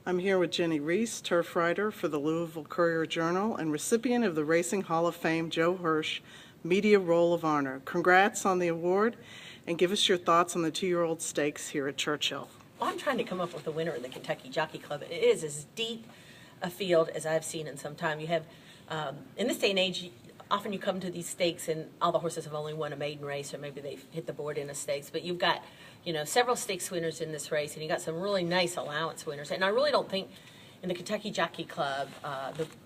I'm here with Jennie Rees, turf writer for the Louisville Courier-Journal and recipient of the Racing Hall of Fame Joe Hirsch Media Roll of Honor. Congrats on the award, and give us your thoughts on the 2-year-old stakes here at Churchill. Well, I'm trying to come up with a winner in the Kentucky Jockey Club. It is as deep a field as I've seen in some time. You have, in this day and age, often you come to these stakes and all the horses have only won a maiden race, or maybe they've hit the board in a stakes, but you've got, several stakes winners in this race, and you got some really nice allowance winners. And I really don't think in the Kentucky Jockey Club,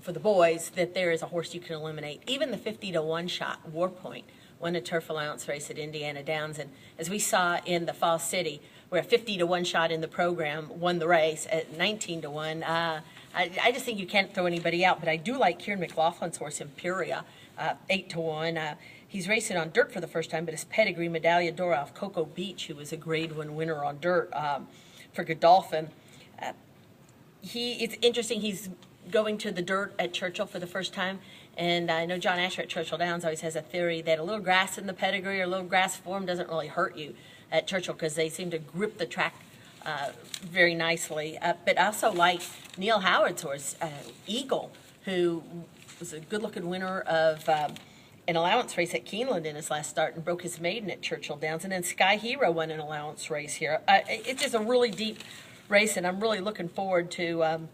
for the boys, that there is a horse you can eliminate. Even the 50-1 shot, Warpoint, won a turf allowance race at Indiana Downs, and as we saw in the Fall City, where a 50-1 shot in the program won the race at 19-1. I just think you can't throw anybody out, but I do like Kieran McLaughlin's horse, Imperia, 8-1. He's racing on dirt for the first time, but his pedigree, Medaglia d'Oro off Cocoa Beach, who was a Grade 1 winner on dirt for Godolphin. It's interesting, he's going to the dirt at Churchill for the first time, and I know John Asher at Churchill Downs always has a theory that a little grass in the pedigree or a little grass form doesn't really hurt you at Churchill because they seem to grip the track very nicely. But I also like Neil Howard's horse, Eagle, who was a good-looking winner of an allowance race at Keeneland in his last start and broke his maiden at Churchill Downs. And then Sky Hero won an allowance race here. It's just a really deep race, and I'm really looking forward to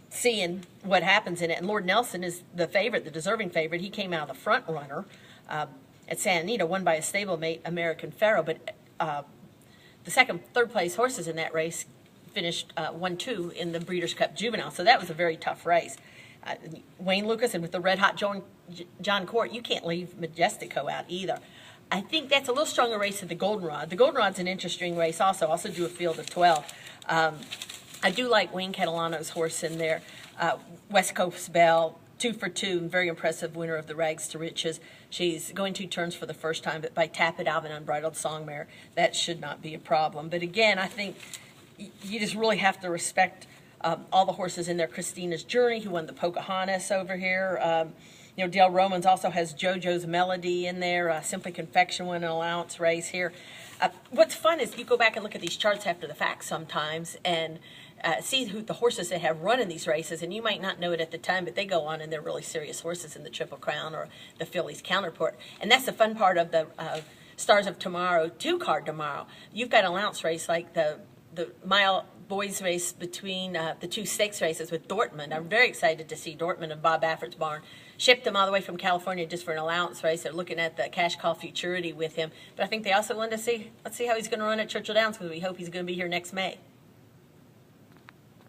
seeing what happens in it. And Lord Nelson is the favorite, the deserving favorite. He came out of the front runner at Santa Anita, won by a stablemate, American Pharaoh. But the third place horses in that race finished 1-2 in the Breeders' Cup Juvenile. So that was a very tough race. Wayne Lucas, and with the red-hot John Court, you can't leave Majestico out either. I think that's a little stronger race than the Goldenrod. The Goldenrod's an interesting race also do a field of 12. I do like Wayne Catalano's horse in there, West Coast Belle, 2 for 2, and very impressive winner of the Rags to Riches. She's going 2 turns for the first time, but by Tap It Alvin Unbridled Songmare, that should not be a problem. But again, I think you just really have to respect all the horses in there. Christina's Journey, who won the Pocahontas over here. Dale Romans also has JoJo's Melody in there. Simply Confection won an allowance race here. What's fun is you go back and look at these charts after the fact sometimes and see who the horses that have run in these races, and you might not know it at the time, but they go on and they're really serious horses in the Triple Crown or the Phillies Counterport. And that's the fun part of the Stars of Tomorrow 2 card tomorrow. You've got an allowance race like the mile boys race between the 2 stakes races with Dortmund. I'm very excited to see Dortmund and Bob Baffert's barn. Shipped him all the way from California just for an allowance race. They're looking at the Cash Call Futurity with him. But I think they also want to see, let's see how he's going to run at Churchill Downs, because we hope he's going to be here next May.